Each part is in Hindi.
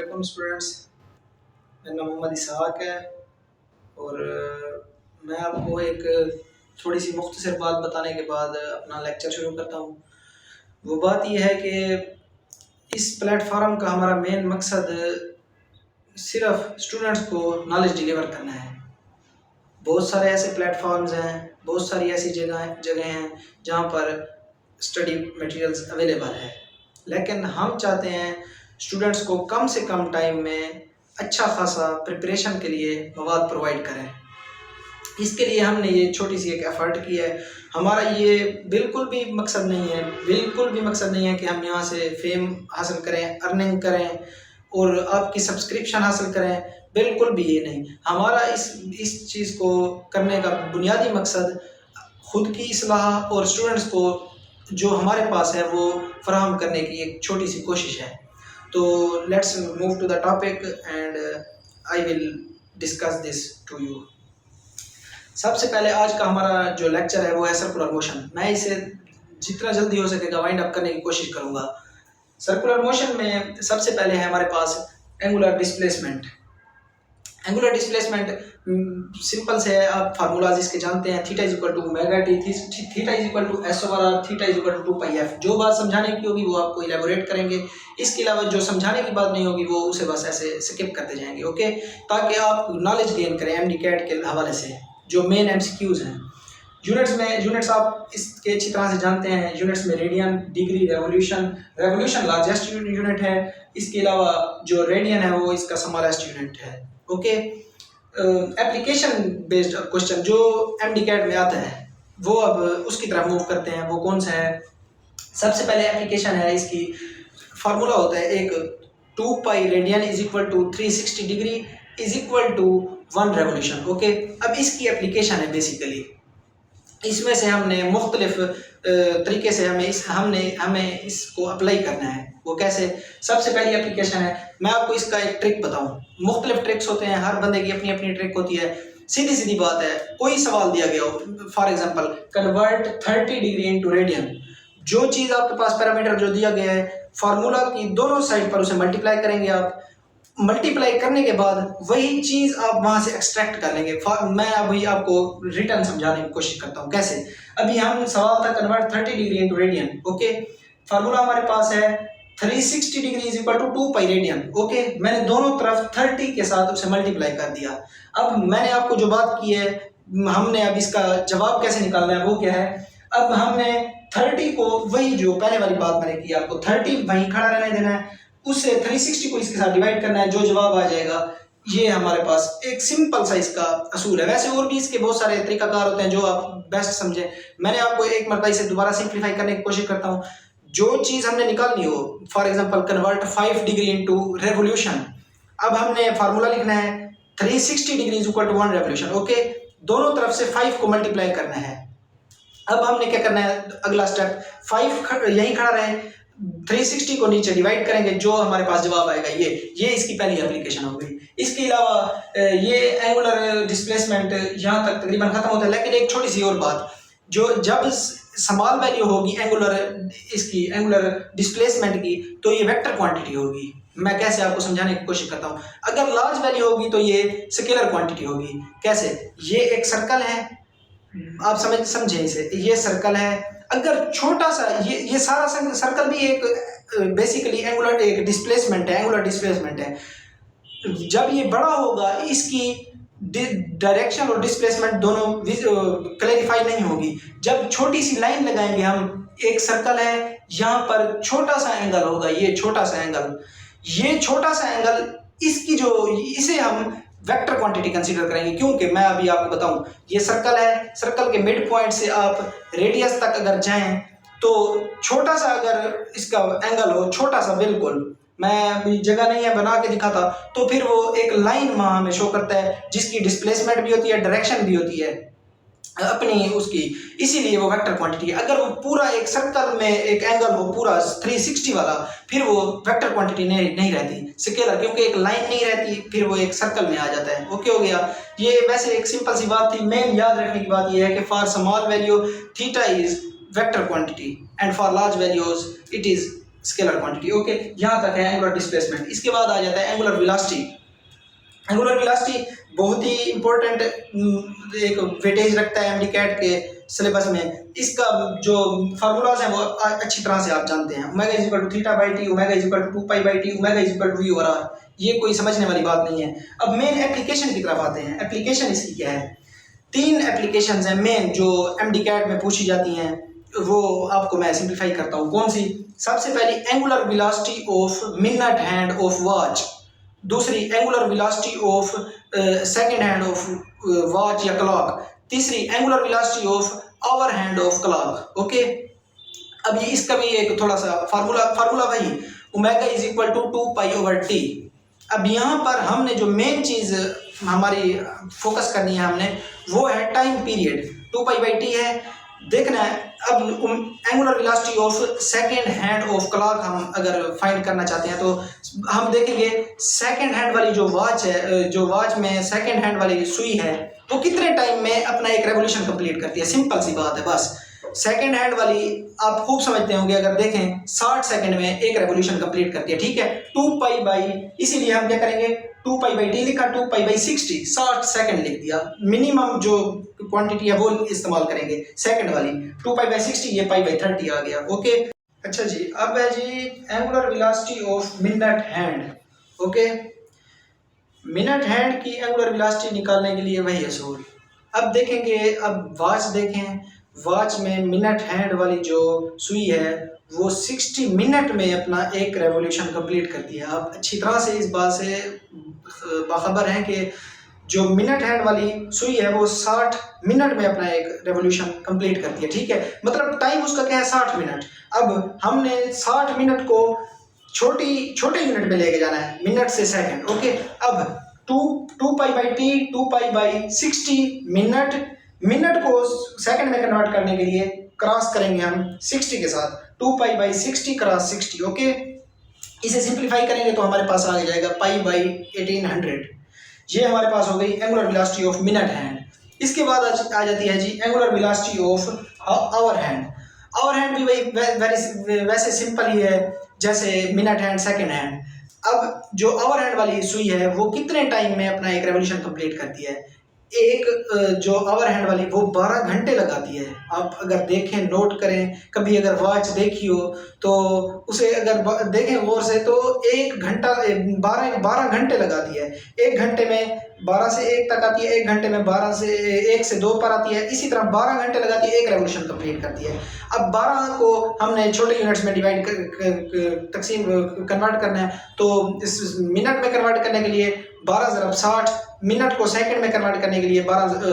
वालेकुम स्टूडेंट्स। मेरा नाम मोहम्मद इसहाक है और मैं आपको एक थोड़ी सी मुख्तसर बात बताने के बाद अपना लेक्चर शुरू करता हूँ। वो बात यह है कि इस प्लेटफार्म का हमारा मेन मकसद सिर्फ स्टूडेंट्स को नॉलेज डिलीवर करना है। बहुत सारे ऐसे प्लेटफॉर्म्स हैं, बहुत सारी ऐसी जगह हैं जहाँ पर स्टडी मटेरियल्स अवेलेबल है, लेकिन हम चाहते हैं स्टूडेंट्स को कम से कम टाइम में अच्छा खासा प्रिपरेशन के लिए मवाद प्रोवाइड करें। इसके लिए हमने ये छोटी सी एक एफ़र्ट की है। हमारा ये बिल्कुल भी मकसद नहीं है कि हम यहाँ से फेम हासिल करें, अर्निंग करें और आपकी सब्सक्रिप्शन हासिल करें, बिल्कुल भी ये नहीं। हमारा इस चीज़ को करने का बुनियादी मकसद खुद की इस्लाह और स्टूडेंट्स को जो हमारे पास है वो फराहम करने की एक छोटी सी कोशिश है। तो let's move to the topic and I will discuss this to you. सबसे पहले आज का हमारा जो लेक्चर है वो है सर्कुलर मोशन। मैं इसे जितना जल्दी हो सकेगा वाइंड अप करने की कोशिश करूँगा। सर्कुलर मोशन में सबसे पहले है हमारे पास angular displacement. Angular displacement simple से है, आप फार्मूलाज इसके जानते हैं। Theta is equal to omega t, theta is equal to s over r, theta is equal to 2 pi f. जो बात समझाने की होगी वो आपको इलेबोरेट करेंगे। इसके अलावा जो समझाने की बात नहीं होगी वो उसे बस ऐसे स्किप करते जाएंगे, ओके, ताकि आप नॉलेज गेन करें एमडी कैट के हवाले से जो मेन एमसीक्यूज हैं। यूनिट्स आप इसके अच्छी तरह से जानते हैं। यूनिट्स में radian, degree, revolution largest unit है। इसके अलावा जो रेडियन है वो इसका स्मॉलेस्ट यूनिट है, ओके। एप्लीकेशन बेस्ड क्वेश्चन जो एमडी कैट में आता है वो अब उसकी तरफ मूव करते हैं। वो कौन सा है? सबसे पहले एप्लीकेशन है, इसकी फार्मूला होता है एक 2 pi radian is equal to 360 degree is equal to 1 revolution, okay. अब इसकी एप्लीकेशन है बेसिकली, इसमें से हमने मुख्तलिफ तरीके से हमें इसको अप्लाई करना है। वो कैसे? सबसे पहली एप्लीकेशन है, मैं आपको इसका एक ट्रिक बताऊं। मुख्तलिफ ट्रिक्स होते हैं, हर बंदे की अपनी अपनी ट्रिक होती है। सीधी बात है, कोई सवाल दिया गया हो, for example convert 30 degree into radian. जो चीज़ आपके पास पैरामीटर जो दिया गया है, फार्मूला की दोनों साइड पर उसे मल्टीप्लाई करेंगे आप। मल्टीप्लाई करने के बाद वही चीज़ आप वहाँ से एक्सट्रैक्ट कर लेंगे। मैं अभी आपको रिटर्न समझाने की कोशिश करता हूँ कैसे। अभी हम सवाल था convert 30 degree into radian, okay. Formula हमारे पास है 360 degree is equal to 2 pi radian, okay. मैंने दोनों तरफ 30 के साथ उसे मल्टीप्लाई कर दिया। अब मैंने आपको जो बात की है, हमने अब इसका जवाब कैसे निकालना है वो क्या है। अब हमने 30 को, वही जो पहले वाली बात मैंने की, आपको 30 वहीं खड़ा रहने देना है, उससे 360 को इसके साथ डिवाइड करना है, जो जवाब आ जाएगा ये हमारे पास एक सिंपल सा इसका असूल है। वैसे और भी इसके बहुत सारे तरीकाकार होते हैं जो आप बेस्ट समझें। मैंने आपको एक मरतबा इसे दोबारा सिंप्लीफाई करने की कोशिश करता हूँ। जो चीज़ हमने निकालनी हो, for example convert 5 degree into revolution. अब हमने फार्मूला लिखना है 360 degree is equal to 1 revolution, okay. दोनों तरफ से 5 को मल्टीप्लाई करना है। अब हमने क्या करना है, अगला स्टेप, 5 यहीं खड़ा रहे, 360 को नीचे डिवाइड करेंगे, जो हमारे पास जवाब आएगा ये इसकी पहली एप्लीकेशन हो गई। इसके अलावा ये एंगुलर डिस्प्लेसमेंट यहाँ तक तकरीबन खत्म होता है। लेकिन एक छोटी सी और बात, जो जब स्मॉल वैल्यू होगी एंगुलर डिस्प्लेसमेंट की, तो ये वेक्टर क्वांटिटी होगी। मैं कैसे आपको समझाने की कोशिश करता हूँ। अगर लार्ज वैल्यू होगी तो ये स्केलर क्वांटिटी होगी। कैसे? ये एक सर्कल है, आप समझे इसे, ये सर्कल है। अगर छोटा सा ये सारा सर्कल भी एक बेसिकली एंगुलर डिस्प्लेसमेंट है। जब ये बड़ा होगा इसकी डायरेक्शन और डिस्प्लेसमेंट दोनों क्लैरिफाई नहीं होगी। जब छोटी सी लाइन लगाएंगे हम, एक सर्कल है, यहाँ पर छोटा सा एंगल होगा, ये छोटा सा एंगल इसे हम वेक्टर क्वांटिटी कंसीडर करेंगे। क्योंकि मैं अभी आपको बताऊं, ये सर्कल है, सर्कल के मिड पॉइंट से आप रेडियस तक अगर जाएं तो छोटा सा अगर इसका एंगल हो, छोटा सा बिल्कुल, मैं अभी जगह नहीं है बना के दिखाता, तो फिर वो एक लाइन वहाँ हमें शो करता है जिसकी डिस्प्लेसमेंट भी होती है, डायरेक्शन भी होती है अपनी उसकी, इसीलिए वो वेक्टर क्वांटिटी है। अगर वो पूरा एक सर्कल में एक एंगल हो पूरा 360 वाला, फिर वो वेक्टर क्वांटिटी नहीं रहती, स्केलर, क्योंकि एक लाइन नहीं रहती, फिर वो एक सर्कल में आ जाता है, ओके हो गया। ये वैसे एक सिंपल सी बात थी। मेन याद रखने की बात यह है कि for small value theta is vector quantity and for large values it is scalar quantity. Okay, यहाँ तक है एंगुलर डिस्प्लेसमेंट। इसके बाद आ जाता है एंगुलर वेलोसिटी। एंगुलर वेलोसिटी बहुत ही इंपॉर्टेंट एक वेटेज रखता है एमडीकैट के सिलेबस में। इसका जो फार्मूलाज हैं वो अच्छी तरह से आप जानते हैं। Omega is equal to theta by T, omega is equal to 2 pi by T, omega is equal to V over R. ये कोई समझने वाली बात नहीं है। अब मेन एप्लीकेशन की तरफ आते हैं। एप्लीकेशन इसकी क्या है? 3 एप्लीकेशंस हैं मेन जो एमडीकैट में पूछी जाती हैं, वो आपको मैं सिंप्लीफाई करता हूँ। कौन सी? सबसे पहली angular velocity of minute hand of watch, दूसरी angular velocity of second hand of watch या क्लॉक, तीसरी angular velocity of hour hand of clock. Okay, अब ये इसका भी एक थोड़ा सा फार्मूला वही omega is equal to 2 pi over t. अब यहाँ पर हमने जो मेन चीज़ हमारी फोकस करनी है हमने, वो है time period. 2 pi by T है, देखना है। अब angular velocity of second hand of clock हम अगर फाइंड करना चाहते हैं तो हम देखेंगे सेकंड हैंड वाली जो वॉच है, जो वॉच में सेकंड हैंड वाली सुई है, वो कितने टाइम में अपना एक रेवोल्यूशन कंप्लीट करती है। सिंपल सी बात है बस। सेकंड हैंड वाली आप खूब समझते होंगे, अगर देखें 60 सेकंड में एक रेवोल्यूशन कंप्लीट करती है। ठीक है, 2 पाई बाई, इसीलिए हम क्या करेंगे, 2 पाई बाई टी लिखा, 2 पाई बाई 60, 60 सेकंड लिख दिया। मिनिमम जो क्वांटिटी है वो इस्तेमाल करेंगे सेकंड वाली। 2 पाई बाई 60, ये पाई बाई 30 आ गया। ओके, अच्छा जी, अब है जी angular velocity of minute hand. Okay, minute hand की एंगुलर वेलोसिटी निकालने के लिए वही असूल। अब देखेंगे, अब वॉच देखें, वॉच में मिनट हैंड वाली जो सुई है वो 60 मिनट में अपना एक रेवोल्यूशन कंप्लीट करती है। आप अच्छी तरह से इस बात से बाखबर हैं कि जो मिनट हैंड वाली सुई है वो 60 मिनट में अपना एक रेवोल्यूशन कंप्लीट करती है। ठीक है, मतलब टाइम उसका क्या है, 60 मिनट। अब हमने 60 मिनट को छोटे यूनिट में लेके जाना है, मिनट से सेकंड। ओके, अब 2 pi by T, 2 pi by 60 minute को सेकंड में कन्वर्ट करने के लिए क्रॉस करेंगे हम 60 के साथ, 2 पाई बाई 60 क्रॉस 60। ओके, इसे सिंप्लीफाई करेंगे तो हमारे पास आ जाएगा पाई बाई 1800। ये हमारे पास हो गई angular velocity of minute hand. इसके बाद आ जाती है जी angular velocity of hour hand. Hour hand भी वही वैसे सिंपल ही है जैसे मिनट हैंड, सेकंड हैंड। अब जो आवर हैंड वाली सुई है वो कितने टाइम में अपना एक रेवोल्यूशन कंप्लीट करती है? एक जो आवर हैंड वाली वो 12 घंटे लगाती है। आप अगर देखें, नोट करें, कभी अगर वॉच देखी हो तो उसे अगर देखें गौर से तो 1 घंटा 12 घंटे लगाती है। 1 घंटे में 12 से 1 तक आती है, 1 घंटे में 12 से 1 से 2 पर आती है। इसी तरह 12 घंटे लगाती है, एक रेवोल्यूशन कंप्लीट करती है। अब 12 को हमने छोटे यूनिट्स में डिवाइड तकसीम कन्वर्ट करना है, तो इस मिनट में कन्वर्ट करने के लिए 12 ज़रब 60, मिनट को सेकंड में कन्वर्ट करने के लिए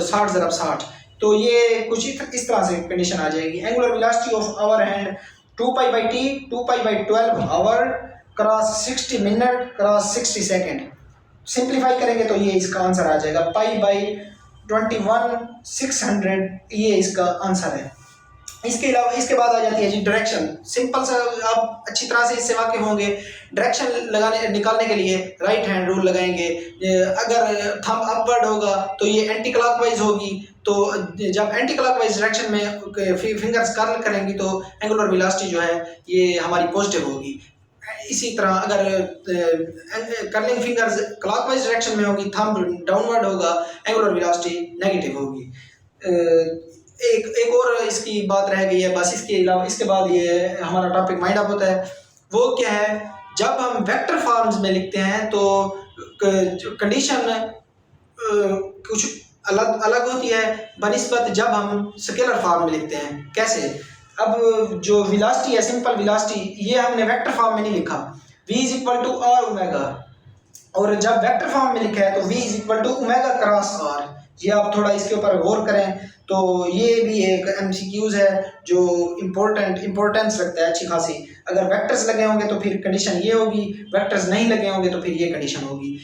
60 ज़रब 60। तो ये कुछ इस तरह से कंडीशन आ जाएगी। Angular velocity of hour hand 2 pi by T, 2 pi by 12 hour cross 60 minute cross 60 second. Simplify करेंगे तो ये इसका आंसर आ जाएगा पाई बाई 21,600। ये इसका आंसर है। इसके अलावा इसके बाद आ जाती है जी डायरेक्शन। सिंपल सा, आप अच्छी तरह से इससे वाकिफ होंगे। डायरेक्शन निकालने के लिए राइट हैंड रूल लगाएंगे। अगर थंब अपवर्ड होगा तो ये एंटी क्लॉकवाइज होगी, तो जब एंटी क्लॉकवाइज डायरेक्शन में फिंगर्स कर्ल करेंगी तो एंगुलर वेलोसिटी जो है ये हमारी पॉजिटिव होगी। इसी तरह अगर कर्लिंग फिंगर्स क्लॉकवाइज डायरेक्शन में होगी, थंब डाउनवर्ड होगा, एंगुलर वेलोसिटी नेगेटिव होगी। एक और इसकी बात रह गई है बस। इसके अलावा इसके बाद ये हमारा टॉपिक माइंड अप होता है। वो क्या है, जब हम वेक्टर फॉर्म्स में लिखते हैं तो कंडीशन कुछ अलग होती है बनिस्बत जब हम स्केलर फॉर्म में लिखते हैं। कैसे? अब जो वेलोसिटी है, सिंपल वेलोसिटी, ये हमने वेक्टर फॉर्म में नहीं लिखा, v is equal to R omega. और जब वेक्टर फॉर्म में लिखा है तो v is equal to omega cross R. ये आप थोड़ा इसके ऊपर गौर करें तो ये भी एक MCQs है जो इम्पोर्टेंस रखता है अच्छी खासी। अगर वेक्टर्स लगे होंगे तो फिर कंडीशन ये होगी, वेक्टर्स नहीं लगे होंगे तो फिर ये कंडीशन होगी।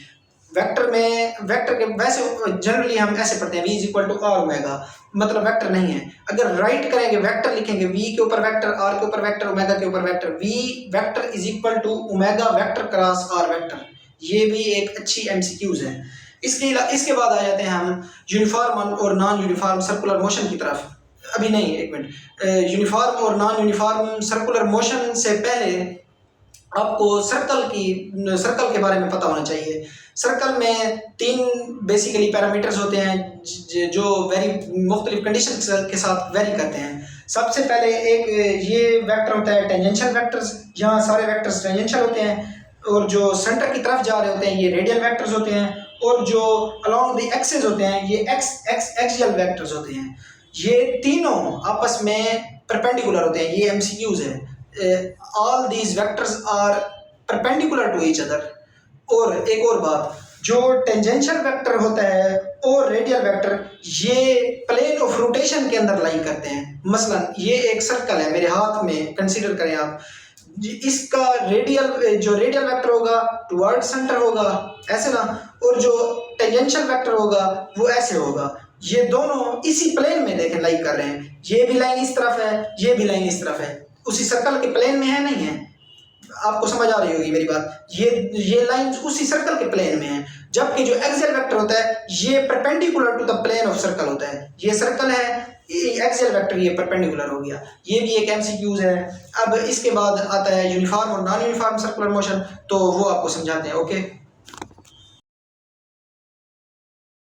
वेक्टर के वैसे जनरली हम ऐसे पढ़ते हैं v is equal to R omega, मतलब वेक्टर नहीं है। अगर राइट करेंगे, वेक्टर लिखेंगे, v के ऊपर वेक्टर, r के ऊपर वेक्टर, ओमेगा के ऊपर vector, v vector is equal to omega vector cross r vector. ये भी एक अच्छी MCQs है। इसके बाद आ जाते हैं हम यूनिफॉर्म और नॉन यूनिफॉर्म सर्कुलर मोशन की तरफ। अभी नहीं, एक मिनट, यूनिफॉर्म और नॉन यूनिफॉर्म सर्कुलर मोशन से पहले आपको सर्कल के बारे में पता होना चाहिए। सर्कल में 3 बेसिकली पैरामीटर्स होते हैं जो वेरी मुख्तलिफ कंडीशन के साथ वेरी करते हैं। सबसे पहले एक ये वेक्टर होता है टेंजेंशियल वेक्टर्स, यहाँ सारे वेक्टर्स टेंजेंशियल होते हैं, और जो सेंटर की तरफ जा रहे होते हैं ये रेडियल वेक्टर्स होते हैं, और जो अलोंग द एक्सिस होते हैं ये एक्सियल वेक्टर्स होते हैं। ये तीनों आपस में परपेंडिकुलर होते हैं, ये एमसीक्यूज है। All these vectors are perpendicular to each other. और एक और बात, जो टेंजेंशियल वेक्टर होता है और रेडियल वेक्टर ये प्लेन ऑफ रोटेशन के अंदर लाई करते हैं। मसलन ये एक सर्कल है मेरे हाथ में, कंसीडर करें आप, इसका जो रेडियल वेक्टर होगा टुवर्ड सेंटर होगा, ऐसे ना, और जो टेंजेंशियल वेक्टर होगा वो ऐसे होगा। ये दोनों इसी प्लेन में देखें लाई कर रहे हैं, ये भी लाइन इस तरफ है, ये भी लाइन इस तरफ है, उसी सर्कल के प्लेन में है, नहीं है? आपको समझ आ रही होगी मेरी बात। ये लाइन उसी सर्कल के प्लेन में है, जबकि जो एक्सियल वेक्टर होता है ये perpendicular to the plane of circle होता है। ये सर्कल है, एक्सियल वेक्टर ये परपेंडिकुलर हो गया। ये भी एक एमसीक्यूज है। अब इसके बाद आता है यूनिफॉर्म और नॉन यूनिफॉर्म सर्कुलर मोशन, तो वो आपको समझाते हैं। ओके।